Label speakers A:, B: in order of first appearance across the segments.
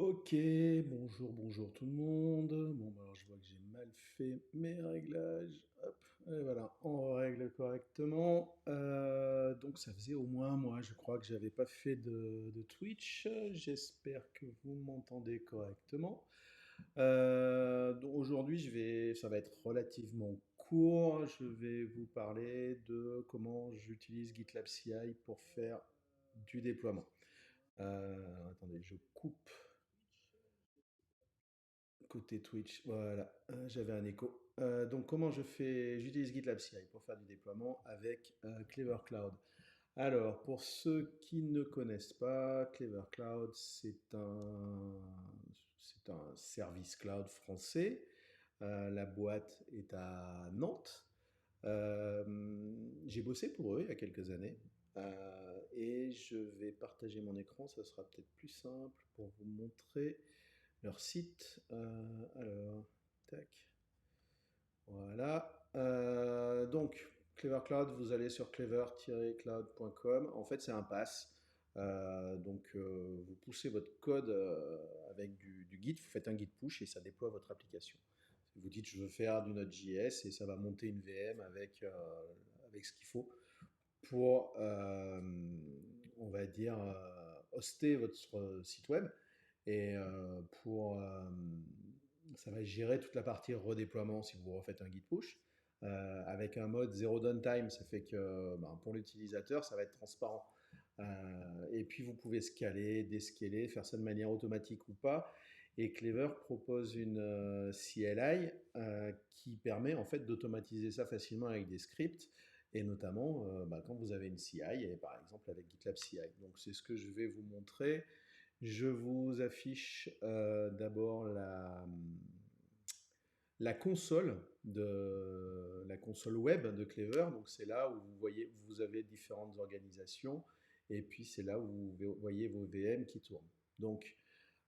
A: Ok, bonjour tout le monde. Bon, bah alors je vois que j'ai mal fait mes réglages. Hop, et voilà, on règle correctement. Donc ça faisait au moins un mois, je crois que j'avais pas fait de Twitch. J'espère que vous m'entendez correctement. Donc aujourd'hui, ça va être relativement court. Je vais vous parler de comment j'utilise GitLab CI pour faire du déploiement. Attendez, je coupe côté Twitch, voilà, j'avais un écho. Donc comment je fais? J'utilise GitLab CI pour faire du déploiement avec Clever Cloud. Alors, pour ceux qui ne connaissent pas, Clever Cloud, c'est un service cloud français. La boîte est à Nantes. J'ai bossé pour eux il y a quelques années. Et je vais partager mon écran, ça sera peut-être plus simple pour vous montrer leur site. Alors, tac, voilà. Donc, Clever Cloud, vous allez sur clever-cloud.com. En fait, c'est un pass. Vous poussez votre code avec du Git, vous faites un Git push et ça déploie votre application. Vous dites, je veux faire du Node.js et ça va monter une VM avec ce qu'il faut pour, on va dire, hoster votre site web. Et ça va gérer toute la partie redéploiement si vous refaites un git push. Avec un mode zero downtime, ça fait que ben, pour l'utilisateur, ça va être transparent. Et puis vous pouvez scaler, déscaler, faire ça de manière automatique ou pas. Et Clever propose une CLI qui permet en fait d'automatiser ça facilement avec des scripts et notamment bah, quand vous avez une CI, et par exemple avec GitLab CI. Donc c'est ce que je vais vous montrer. Je vous affiche d'abord la console web de Clever. Donc c'est là où vous voyez, vous avez différentes organisations et puis c'est là où vous voyez vos VM qui tournent. Donc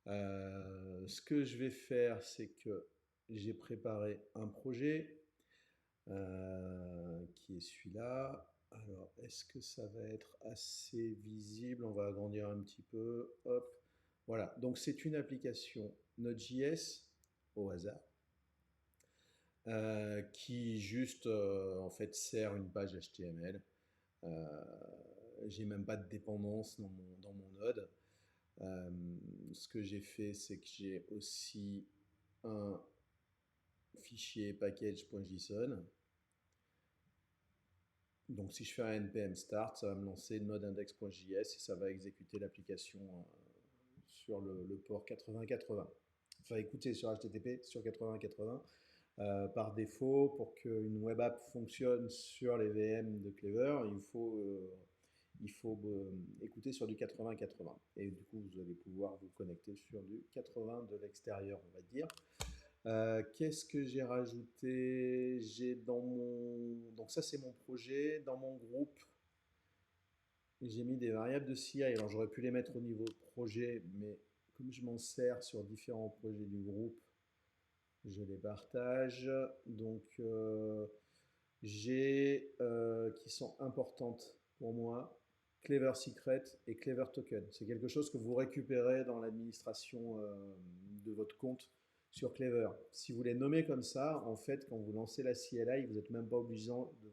A: ce que je vais faire, c'est que j'ai préparé un projet qui est celui-là. Alors, est-ce que ça va être assez visible? On va agrandir un petit peu. Hop. Voilà. Donc, c'est une application Node.js au hasard qui juste en fait sert une page HTML. Euh, j'ai même pas de dépendance dans mon Node. Euh, Ce que j'ai fait, c'est que j'ai aussi un fichier package.json. Donc si je fais un npm start, ça va me lancer nodeindex.js et ça va exécuter l'application sur le port 8080. Enfin écoutez sur HTTP sur 8080. Par défaut, pour qu'une web app fonctionne sur les VM de Clever, il faut écouter sur du 8080. Et du coup, vous allez pouvoir vous connecter sur du 80 de l'extérieur, on va dire. Qu'est-ce que j'ai rajouté? J'ai dans mon... Donc ça, c'est mon projet. Dans mon groupe, j'ai mis des variables de CI. Alors j'aurais pu les mettre au niveau projet, mais comme je m'en sers sur différents projets du groupe, je les partage. Donc j'ai qui sont importantes pour moi, Clever Secret et Clever Token. C'est quelque chose que vous récupérez dans l'administration de votre compte sur Clever. Si vous les nommez comme ça, en fait, quand vous lancez la CLI, vous n'êtes même pas obligé de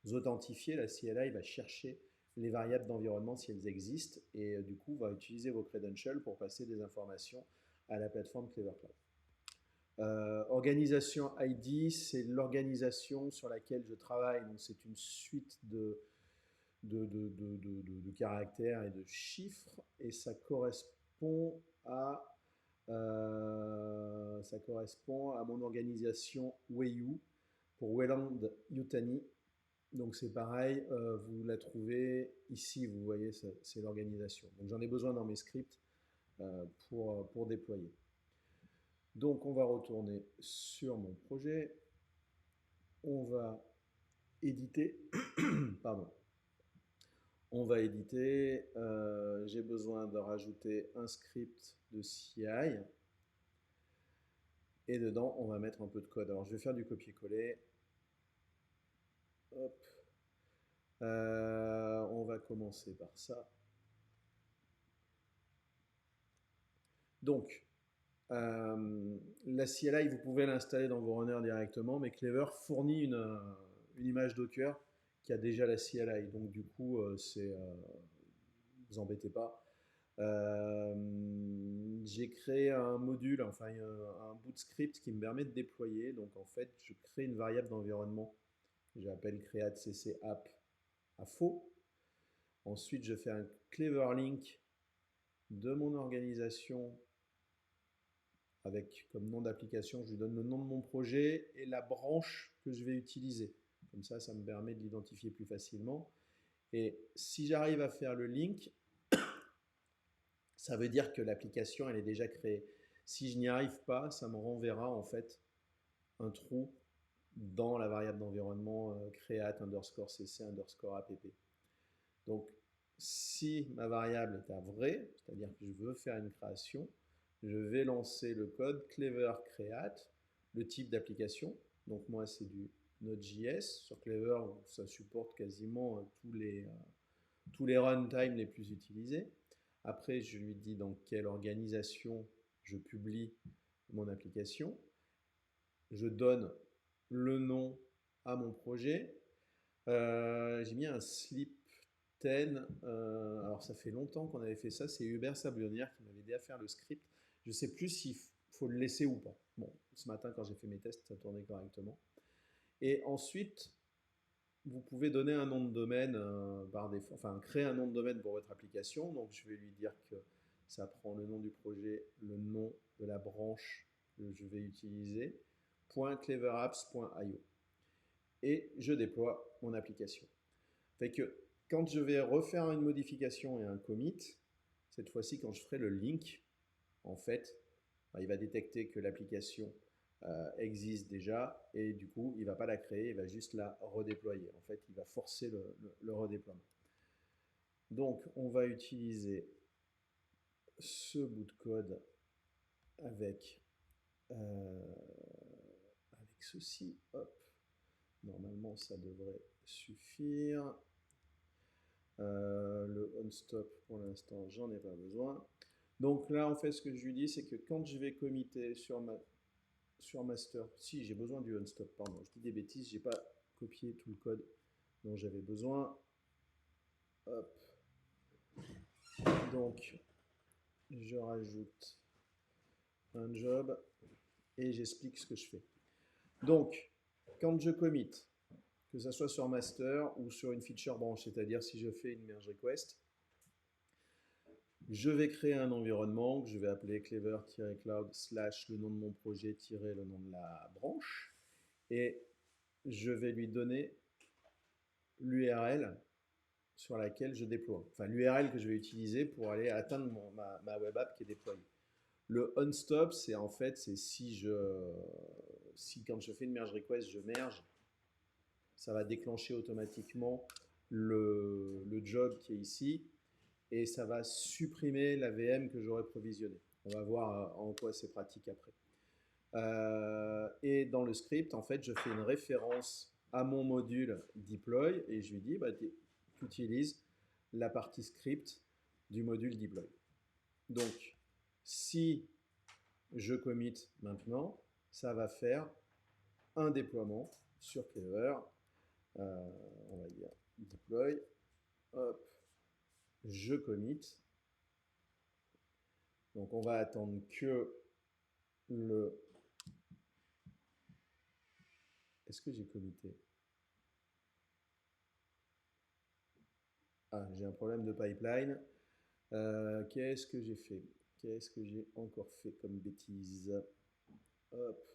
A: vous authentifier. La CLI va chercher les variables d'environnement si elles existent et du coup va utiliser vos credentials pour passer des informations à la plateforme Clever Cloud. Organisation ID, c'est l'organisation sur laquelle je travaille. Donc, c'est une suite de caractères et de chiffres. Et ça correspond à mon organisation Weiyu pour Wayland Yutani. Donc, c'est pareil, vous la trouvez ici, vous voyez, c'est l'organisation. Donc, j'en ai besoin dans mes scripts pour déployer. Donc on va retourner sur mon projet, on va éditer, pardon, on va éditer, j'ai besoin de rajouter un script de CI et dedans on va mettre un peu de code. Alors je vais faire du copier-coller, hop, on va commencer par ça. Donc, la CLI, vous pouvez l'installer dans vos runners directement, mais Clever fournit une image Docker qui a déjà la CLI. Donc, du coup, vous embêtez pas. J'ai créé un module, enfin un bout de script qui me permet de déployer. Donc, en fait, je crée une variable d'environnement. J'appelle create cc app à faux. Ensuite, je fais un clever link de mon organisation avec comme nom d'application, je lui donne le nom de mon projet et la branche que je vais utiliser. Comme ça me permet de l'identifier plus facilement. Et si j'arrive à faire le link, ça veut dire que l'application, elle est déjà créée. Si je n'y arrive pas, ça me renverra en fait un trou dans la variable d'environnement create underscore cc underscore app. Donc, si ma variable est à vrai, c'est-à-dire que je veux faire une création, je vais lancer le code clever create, le type d'application. Donc moi, c'est du Node.js. Sur Clever, ça supporte quasiment tous les runtime les plus utilisés. Après, je lui dis dans quelle organisation je publie mon application. Je donne le nom à mon projet. J'ai mis un slip 10. Alors ça fait longtemps qu'on avait fait ça. C'est Hubert Sablonnière qui m'avait aidé à faire le script. Je ne sais plus s'il faut le laisser ou pas. Bon, ce matin quand j'ai fait mes tests, ça tournait correctement. Et ensuite, vous pouvez donner un nom de domaine par défaut, enfin créer un nom de domaine pour votre application. Donc je vais lui dire que ça prend le nom du projet, le nom de la branche que je vais utiliser, .cleverapps.io. Et je déploie mon application. Fait que quand je vais refaire une modification et un commit, cette fois-ci quand je ferai le link, en fait, il va détecter que l'application existe déjà et du coup, il ne va pas la créer, il va juste la redéployer. En fait, il va forcer le redéploiement. Donc, on va utiliser ce bout de code avec ceci. Hop. Normalement, ça devrait suffire. Le onStop, pour l'instant, j'en ai pas besoin. Donc là, en fait, ce que je lui dis, c'est que quand je vais committer sur master, si j'ai besoin du onStop, pardon, je dis des bêtises, j'ai pas copié tout le code dont j'avais besoin. Hop. Donc, je rajoute un job et j'explique ce que je fais. Donc, quand je commit, que ce soit sur master ou sur une feature branch, c'est-à-dire si je fais une merge request, je vais créer un environnement que je vais appeler clever-cloud / le nom de mon projet - le nom de la branche et je vais lui donner l'URL sur laquelle je déploie. Enfin, l'URL que je vais utiliser pour aller atteindre ma web app qui est déployée. Le onStop, c'est en fait, c'est si quand je fais une merge request, je merge, ça va déclencher automatiquement le job qui est ici et ça va supprimer la VM que j'aurais provisionnée. On va voir en quoi c'est pratique après. Et dans le script, en fait, je fais une référence à mon module deploy et je lui dis, tu utilises la partie script du module deploy. Donc, si je commit maintenant, ça va faire un déploiement sur Clever. On va dire deploy. Hop, je commit. Donc, on va attendre que le... Est-ce que j'ai commité? Ah, j'ai un problème de pipeline. Qu'est-ce que j'ai fait? Qu'est-ce que j'ai encore fait comme bêtise? Hop.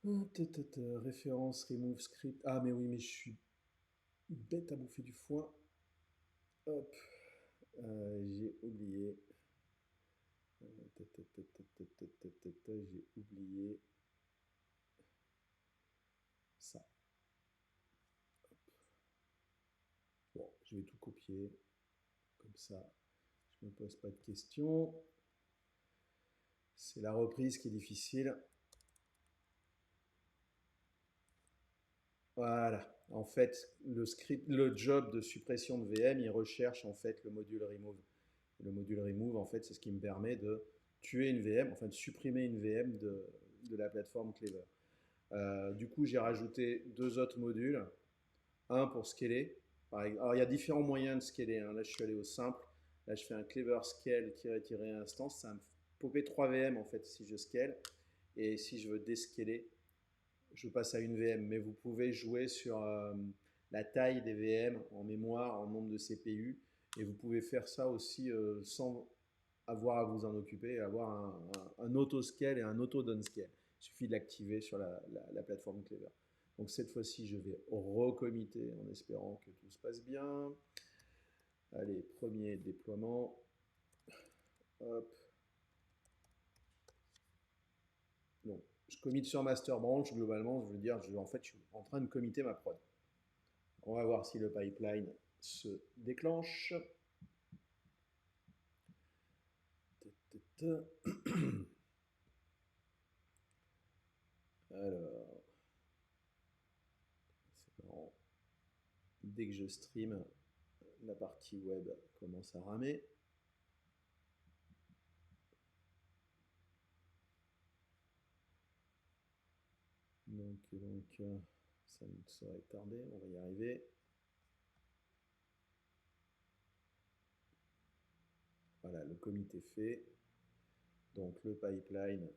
A: Référence, remove script. Ah, mais oui, mais je suis bête à bouffer du foin. Hop. J'ai oublié. J'ai oublié ça. Hop. Bon, je vais tout copier. Comme ça, je ne me pose pas de questions. C'est la reprise qui est difficile. Voilà. En fait, le job de suppression de VM, il recherche en fait le module remove. Le module remove, en fait, c'est ce qui me permet de tuer une VM, enfin de supprimer une VM de la plateforme Clever. Du coup, j'ai rajouté deux autres modules. Un pour scaler. Alors, il y a différents moyens de scaler, hein. Là, je suis allé au simple. Là, je fais un clever scale-instance. Ça va me popper 3 VM en fait si je scale. Et si je veux descaler, je passe à une VM. Mais vous pouvez jouer sur la taille des VM en mémoire, en nombre de CPU. Et vous pouvez faire ça aussi sans avoir à vous en occuper, avoir un auto-scale et un auto-downscale. Il suffit de l'activer sur la plateforme Clever. Donc cette fois-ci, je vais recommitter en espérant que tout se passe bien. Allez, premier déploiement. Hop. Donc, je commit sur master branch. Globalement, je veux dire, en fait, je suis en train de committer ma prod. On va voir si le pipeline se déclenche. Alors, c'est marrant. Dès que je stream, la partie web commence à ramer. Donc, ça ne saurait tarder, on va y arriver. Voilà, le commit est fait. Donc le pipeline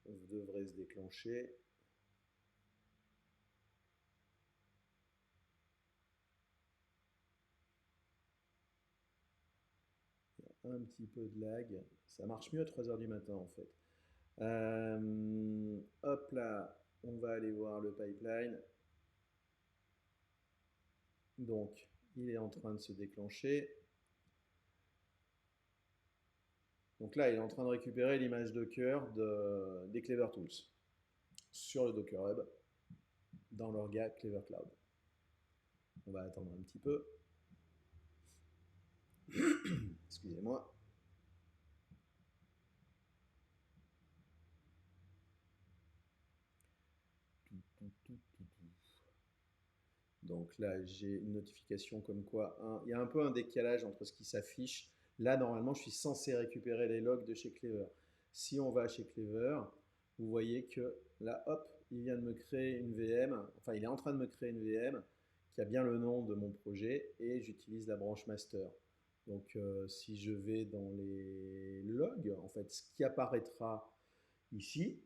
A: devrait se déclencher. Il y a un petit peu de lag. Ça marche mieux à 3 h du matin en fait. Hop là, on va aller voir le pipeline. Donc, il est en train de se déclencher. Donc là, il est en train de récupérer l'image Docker des Clever Tools sur le Docker Hub dans l'orga Clever Cloud. On va attendre un petit peu. Excusez-moi. Donc là, j'ai une notification comme quoi il y a un peu un décalage entre ce qui s'affiche. Là, normalement, je suis censé récupérer les logs de chez Clever. Si on va chez Clever, vous voyez que là, hop, il vient de me créer une VM. Enfin, il est en train de me créer une VM qui a bien le nom de mon projet et j'utilise la branche master. Donc, si je vais dans les logs, en fait, ce qui apparaîtra ici,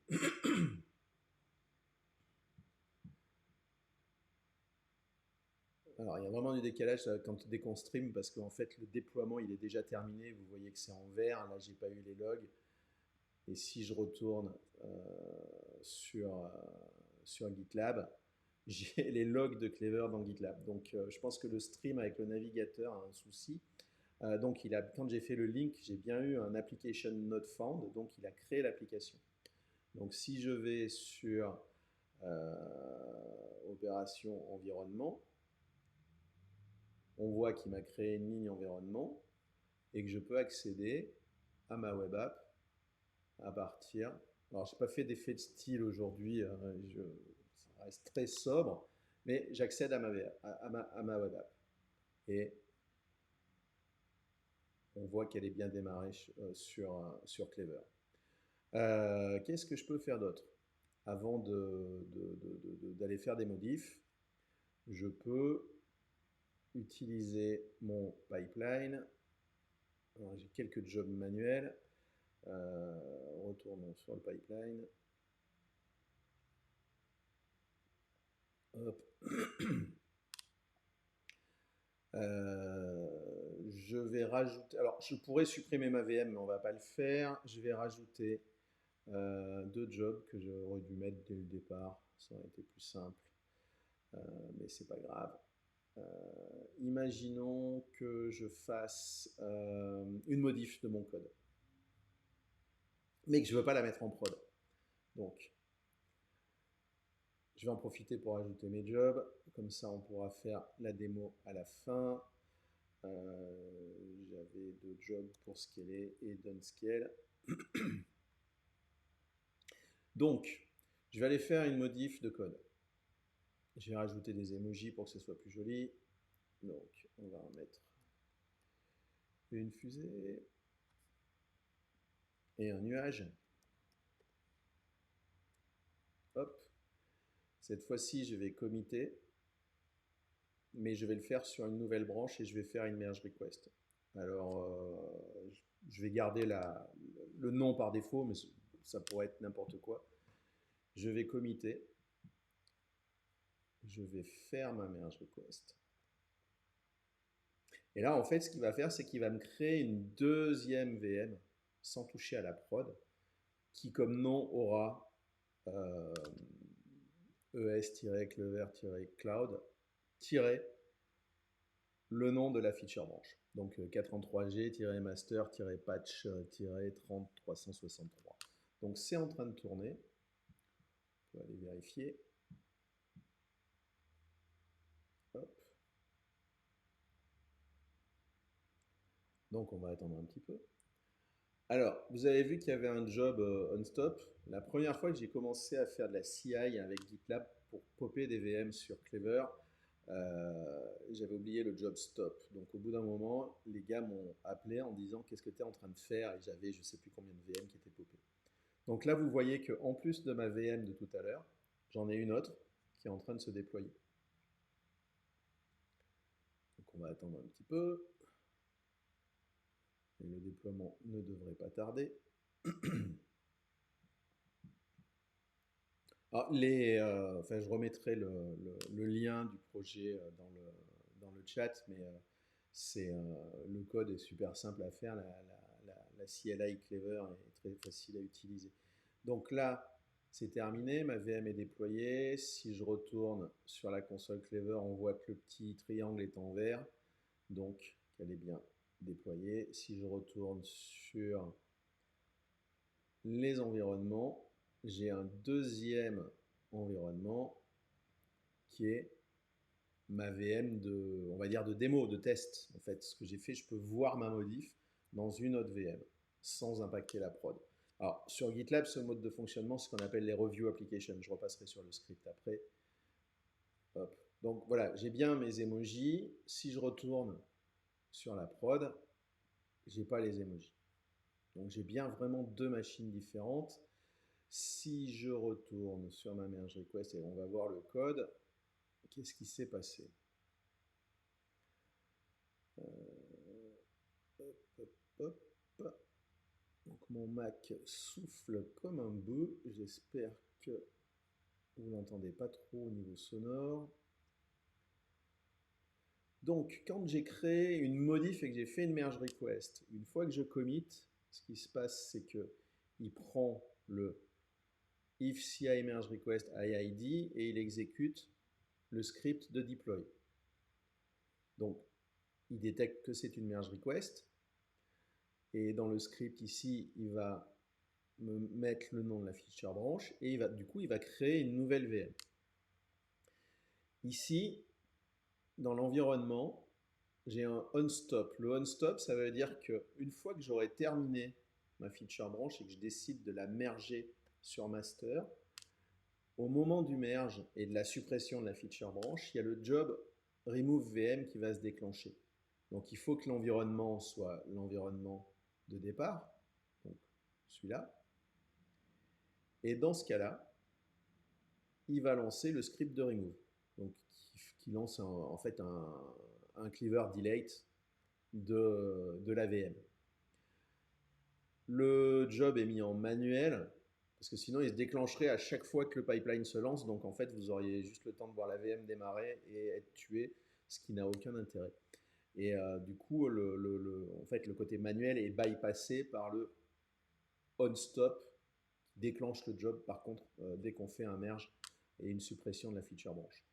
A: alors, il y a vraiment du décalage dès qu'on stream parce qu'en fait, le déploiement, il est déjà terminé. Vous voyez que c'est en vert. Là, j'ai pas eu les logs. Et si je retourne sur GitLab, j'ai les logs de Clever dans GitLab. Donc, je pense que le stream avec le navigateur a un souci. Donc, quand j'ai fait le link, j'ai bien eu un application not found. Donc, il a créé l'application. Donc, si je vais sur opération environnement, on voit qu'il m'a créé une ligne environnement et que je peux accéder à ma web app à partir. Alors, je n'ai pas fait d'effet de style aujourd'hui, ça reste très sobre, mais j'accède à ma web app. Et on voit qu'elle est bien démarrée sur Clever. Qu'est-ce que je peux faire d'autre? Avant d'aller faire des modifs, je peux utiliser mon pipeline. J'ai quelques jobs manuels. Retournons sur le pipeline. Hop. Je vais rajouter. Alors, je pourrais supprimer ma VM, mais on ne va pas le faire. Je vais rajouter deux jobs que j'aurais dû mettre dès le départ. Ça aurait été plus simple, mais c'est pas grave. Imaginons que je fasse une modif de mon code, mais que je ne veux pas la mettre en prod. Donc, je vais en profiter pour ajouter mes jobs. Comme ça, on pourra faire la démo à la fin. J'avais deux jobs pour scaler et downscale. Donc, je vais aller faire une modif de code. Je vais rajouter des emojis pour que ce soit plus joli. Donc, on va en mettre une fusée. et un nuage. Hop. Cette fois-ci, je vais committer, mais je vais le faire sur une nouvelle branche et je vais faire une merge request. Alors, je vais garder le nom par défaut, mais ça pourrait être n'importe quoi. Je vais committer. Je vais faire ma merge request. Et là, en fait, ce qu'il va faire, c'est qu'il va me créer une deuxième VM sans toucher à la prod, qui comme nom aura es-clever-cloud le nom de la feature branch. Donc 433G-master-patch-30363. Donc c'est en train de tourner. On va aller vérifier. Hop. Donc on va attendre un petit peu. Alors, vous avez vu qu'il y avait un job on-stop. La première fois que j'ai commencé à faire de la CI avec GitLab pour popper des VM sur Clever, j'avais oublié le job stop. Donc au bout d'un moment, les gars m'ont appelé en disant qu'est-ce que tu es en train de faire, et j'avais je ne sais plus combien de VM qui étaient popées. Donc là, vous voyez qu'en plus de ma VM de tout à l'heure, j'en ai une autre qui est en train de se déployer. Donc on va attendre un petit peu. Et le déploiement ne devrait pas tarder. Alors, enfin, je remettrai le lien du projet dans le chat, mais le code est super simple à faire. La CLI Clever est très facile à utiliser. Donc là, c'est terminé, ma VM est déployée. Si je retourne sur la console Clever, on voit que le petit triangle est en vert, donc elle est bien déployée. Si je retourne sur les environnements, j'ai un deuxième environnement qui est ma VM on va dire de démo, de test. En fait, ce que j'ai fait, je peux voir ma modif dans une autre VM sans impacter la prod. Alors, sur GitLab, ce mode de fonctionnement, c'est ce qu'on appelle les review applications. Je repasserai sur le script après. Hop. Donc voilà, j'ai bien mes emojis. Si je retourne sur la prod, j'ai pas les emojis. Donc j'ai bien vraiment deux machines différentes. Si je retourne sur ma merge request et on va voir le code, qu'est-ce qui s'est passé? Hop, hop, hop. Donc mon Mac souffle comme un bœuf. J'espère que vous n'entendez pas trop au niveau sonore. Donc quand j'ai créé une modif et que j'ai fait une merge request, une fois que je commit, ce qui se passe, c'est que il prend le if ci merge request IID et il exécute le script de deploy. Donc, il détecte que c'est une merge request. Et dans le script ici, il va me mettre le nom de la feature branch et du coup, il va créer une nouvelle VM. Ici, dans l'environnement, j'ai un onStop. Le onStop, ça veut dire qu'une fois que j'aurai terminé ma feature branch et que je décide de la merger sur master, au moment du merge et de la suppression de la feature branch, il y a le job remove VM qui va se déclencher. Donc il faut que l'environnement soit l'environnement de départ, donc celui-là. Et dans ce cas-là, il va lancer le script de remove, donc qui lance en fait un cleaver delete de la VM. Le job est mis en manuel, parce que sinon il se déclencherait à chaque fois que le pipeline se lance, donc en fait vous auriez juste le temps de voir la VM démarrer et être tué, ce qui n'a aucun intérêt. Et du coup, en fait, le côté manuel est bypassé par le on-stop qui déclenche le job, par contre, dès qu'on fait un merge et une suppression de la feature branch.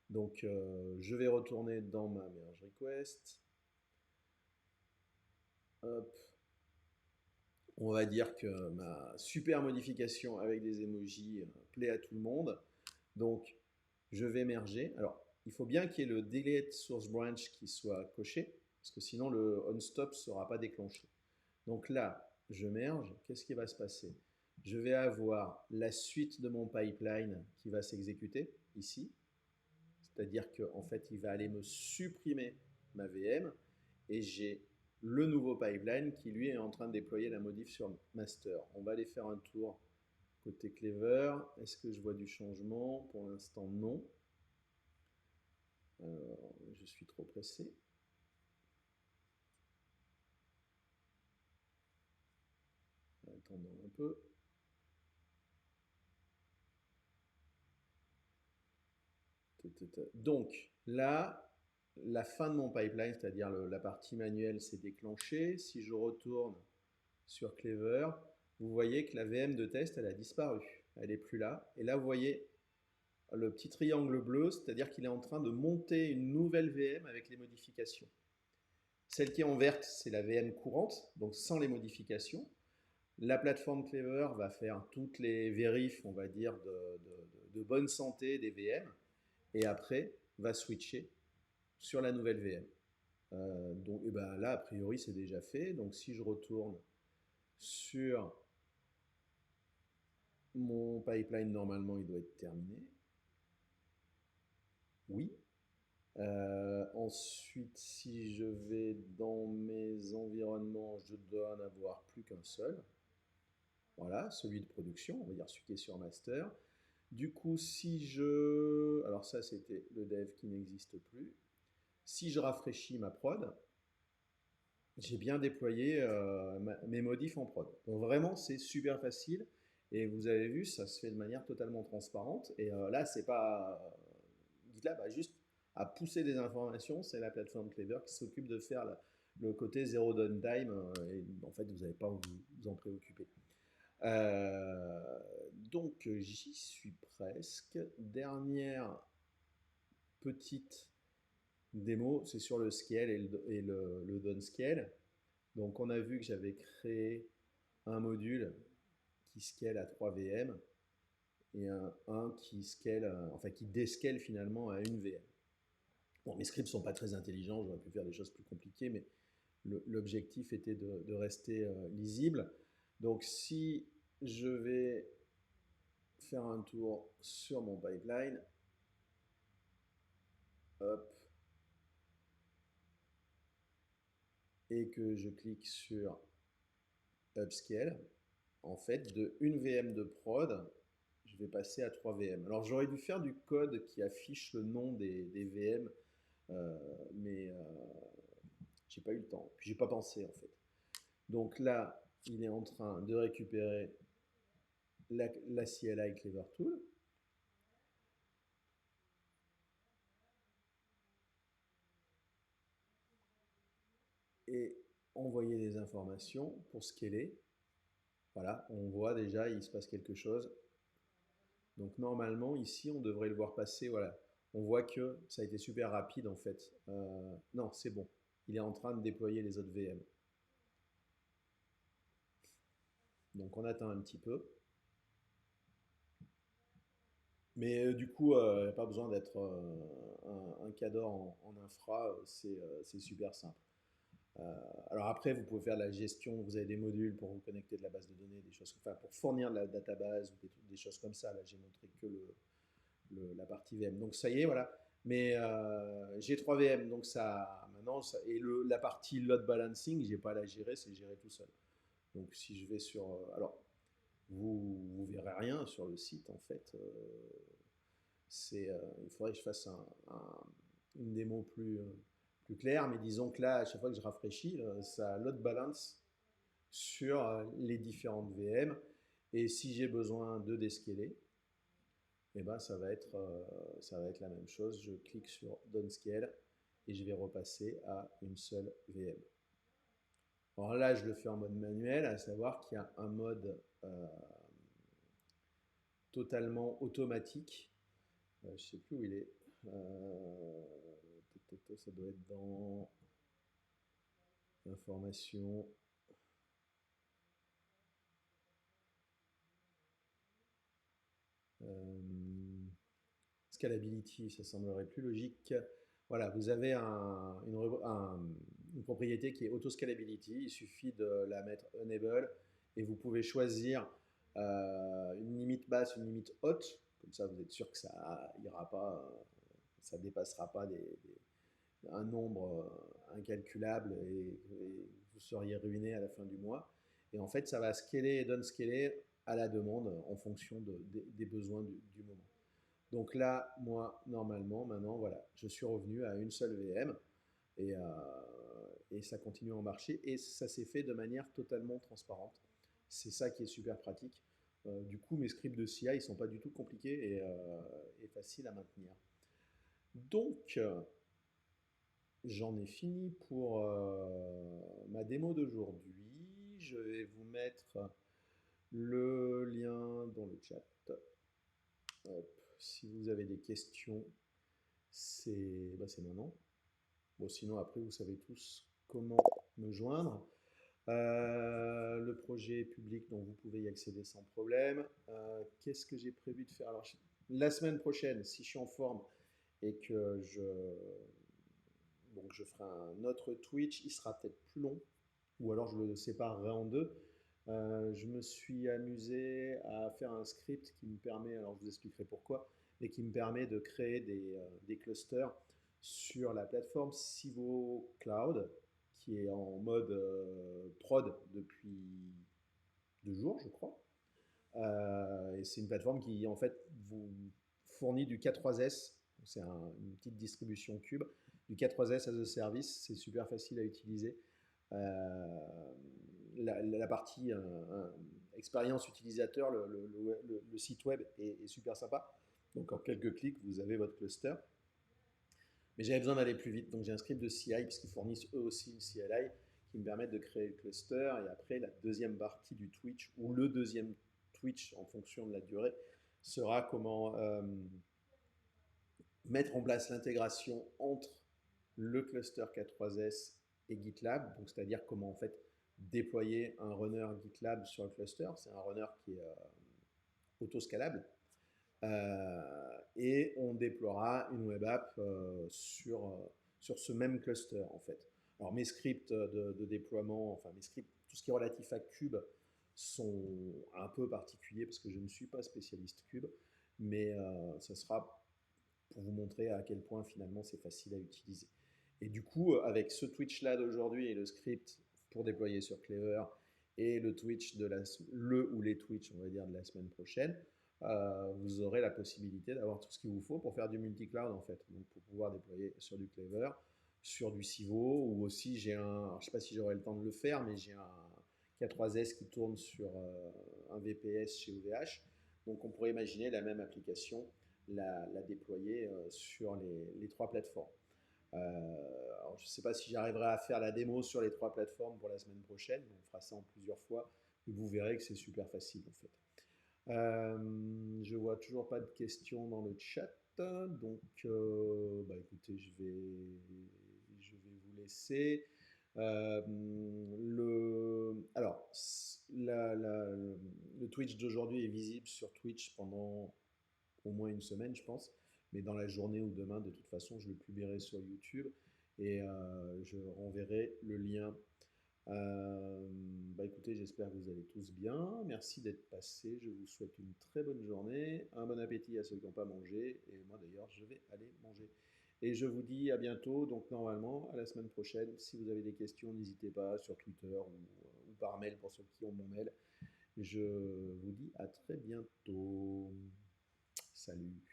A: Donc, je vais retourner dans ma merge request. Hop. On va dire que ma super modification avec des emojis plaît à tout le monde. Donc, je vais merger. Alors, il faut bien qu'il y ait le delete source branch qui soit coché, parce que sinon le onStop ne sera pas déclenché. Donc là, je merge. Qu'est-ce qui va se passer? Je vais avoir la suite de mon pipeline qui va s'exécuter ici. C'est-à-dire qu'en fait, il va aller me supprimer ma VM et j'ai le nouveau pipeline qui lui est en train de déployer la modif sur master. On va aller faire un tour côté Clever. Est-ce que je vois du changement? Pour l'instant, non. Alors, je suis trop pressé. Attendons un peu. Donc là, la fin de mon pipeline, c'est-à-dire la partie manuelle, s'est déclenchée. Si je retourne sur Clever, vous voyez que la VM de test, elle a disparu. Elle n'est plus là. Et là, vous voyez le petit triangle bleu, c'est-à-dire qu'il est en train de monter une nouvelle VM avec les modifications. Celle qui est en verte, c'est la VM courante, donc sans les modifications. La plateforme Clever va faire toutes les vérifs, on va dire, de bonne santé des VM, et après va switcher sur la nouvelle VM. Donc, et ben là, a priori, c'est déjà fait. Donc, si je retourne sur mon pipeline, normalement, il doit être terminé. Oui. Ensuite, si je vais dans mes environnements, je dois en avoir plus qu'un seul. Voilà, celui de production, on va dire celui qui est sur master. Du coup, si je... Alors ça, c'était le dev qui n'existe plus. Si je rafraîchis ma prod, j'ai bien déployé mes modifs en prod. Donc vraiment, c'est super facile. Et vous avez vu, ça se fait de manière totalement transparente. Et là, c'est pas GitLab a juste à pousser des informations. C'est la plateforme Clever qui s'occupe de faire le côté zéro downtime. Et en fait, vous n'avez pas à vous en préoccuper. Donc, j'y suis presque. Dernière petite démo, c'est sur le scale et le downscale. Donc, on a vu que j'avais créé un module qui scale à 3 VM et un qui scale, enfin qui descale finalement à une VM. Bon, mes scripts sont pas très intelligents, j'aurais pu faire des choses plus compliquées, mais l'objectif était de rester lisible. Donc, si je vais faire un tour sur mon pipeline, hop, et que je clique sur Upscale, en fait, de une VM de prod, je vais passer à 3 VM. Alors j'aurais dû faire du code qui affiche le nom des VM, mais j'ai pas eu le temps. Puis j'ai pas pensé en fait. Donc là, il est en train de récupérer la CLI Clever Tool. Et envoyer des informations pour scaler. Voilà, on voit déjà, il se passe quelque chose. Donc normalement, ici, on devrait le voir passer. Voilà, on voit que ça a été super rapide en fait. Non, c'est bon. Il est en train de déployer les autres VM. Donc on attend un petit peu. Mais du coup, il n'y a pas besoin d'être un cadre en infra, c'est super simple. Alors après, vous pouvez faire de la gestion, vous avez des modules pour vous connecter de la base de données, des choses, enfin pour fournir de la database ou des choses comme ça. Là, j'ai montré que la partie VM. Donc ça y est, voilà. Mais j'ai 3 VM, donc ça, maintenant, et la partie load balancing, j'ai pas à la gérer, c'est géré tout seul. Donc si je vais sur, alors vous verrez rien sur le site en fait. Il faudrait que je fasse une démo plus claire, mais disons que là, à chaque fois que je rafraîchis, ça load balance sur les différentes VM. Et si j'ai besoin de descaler, eh ben, ça va être la même chose. Je clique sur downscale et je vais repasser à une seule VM. Alors là, je le fais en mode manuel, à savoir qu'il y a un mode totalement automatique. Je ne sais plus où il est. Ça doit être dans information. Scalability, ça semblerait plus logique. Voilà, vous avez une propriété qui est auto-scalability. Il suffit de la mettre enable et vous pouvez choisir une limite basse, une limite haute. Comme ça, vous êtes sûr que ça ira pas, ça dépassera pas un nombre incalculable et vous seriez ruiné à la fin du mois. Et en fait, ça va scaler et downscaler à la demande en fonction des besoins du moment. Donc là, moi, normalement, maintenant, voilà, je suis revenu à une seule VM et, euh, et ça continue à marcher et ça s'est fait de manière totalement transparente. C'est ça qui est super pratique. Du coup, mes scripts de CI, ils sont pas du tout compliqués et faciles à maintenir. Donc, j'en ai fini pour ma démo d'aujourd'hui. Je vais vous mettre le lien dans le chat. Hop. Si vous avez des questions, c'est maintenant. Bon, sinon, après, vous savez tous comment me joindre. Le projet est public, donc vous pouvez y accéder sans problème. Qu'est-ce que j'ai prévu de faire? Alors, la semaine prochaine, si je suis en forme et que donc je ferai un autre Twitch, il sera peut-être plus long, ou alors je le séparerai en deux. Je me suis amusé à faire un script qui me permet, alors je vous expliquerai pourquoi, mais qui me permet de créer des clusters sur la plateforme Civo Cloud, qui est en mode prod depuis 2 jours, je crois. Et c'est une plateforme qui, en fait, vous fournit du K3S. C'est une petite distribution cube. Du K3S as a service, c'est super facile à utiliser. Euh, la partie expérience utilisateur, le site web est super sympa. Donc en quelques clics, vous avez votre cluster. Mais j'avais besoin d'aller plus vite, donc j'ai un script de CI, puisqu'ils fournissent eux aussi une CLI, qui me permet de créer le cluster. Et après, la deuxième partie du Twitch, ou le deuxième Twitch en fonction de la durée, sera comment mettre en place l'intégration entre le cluster K3S et GitLab, donc c'est-à-dire comment en fait déployer un runner GitLab sur le cluster. C'est un runner qui est autoscalable. Et on déploiera une web app sur ce même cluster en fait. Alors mes scripts de déploiement, enfin mes scripts, tout ce qui est relatif à Cube sont un peu particuliers parce que je ne suis pas spécialiste Cube, mais ça sera pour vous montrer à quel point finalement c'est facile à utiliser. Et du coup, avec ce Twitch là d'aujourd'hui et le script pour déployer sur Clever et le Twitch le ou les Twitch, on va dire, de la semaine prochaine, vous aurez la possibilité d'avoir tout ce qu'il vous faut pour faire du multi-cloud en fait. Donc pour pouvoir déployer sur du Clever, sur du Civo, ou aussi j'ai je ne sais pas si j'aurai le temps de le faire, mais j'ai un K3S qui tourne sur un VPS chez OVH. Donc on pourrait imaginer la même application la déployer sur les trois plateformes. Alors je ne sais pas si j'arriverai à faire la démo sur les trois plateformes pour la semaine prochaine, on fera ça en plusieurs fois, et vous verrez que c'est super facile en fait. Je vois toujours pas de questions dans le chat, donc écoutez, je vais vous laisser. Alors, le Twitch d'aujourd'hui est visible sur Twitch pendant au moins une semaine, je pense. Mais dans la journée ou demain, de toute façon, je le publierai sur YouTube et je renverrai le lien. Écoutez, j'espère que vous allez tous bien. Merci d'être passés. Je vous souhaite une très bonne journée. Un bon appétit à ceux qui n'ont pas mangé. Et moi d'ailleurs, je vais aller manger. Et je vous dis à bientôt. Donc normalement, à la semaine prochaine. Si vous avez des questions, n'hésitez pas sur Twitter ou par mail pour ceux qui ont mon mail. Je vous dis à très bientôt. Salut.